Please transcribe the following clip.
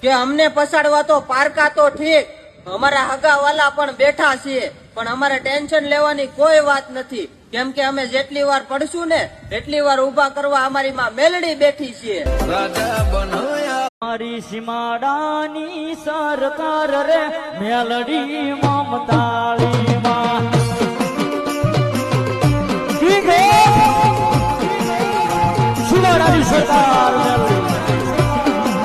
કે અમને પસાડવા તો પારકા તો ઠીક, અમારા હગા વાલા પણ બેઠા છીએ, પણ અમારે ટેન્શન લેવાની કોઈ વાત નથી, કેમ કે અમે જેટલી વાર પડશું ને એટલી વાર ઉભા કરવા અમારી માં મેલડી બેઠી છીએ. મારી સીમાડાની સરકાર રે મેલડી મમતાળી માં સીમાડાની સરકાર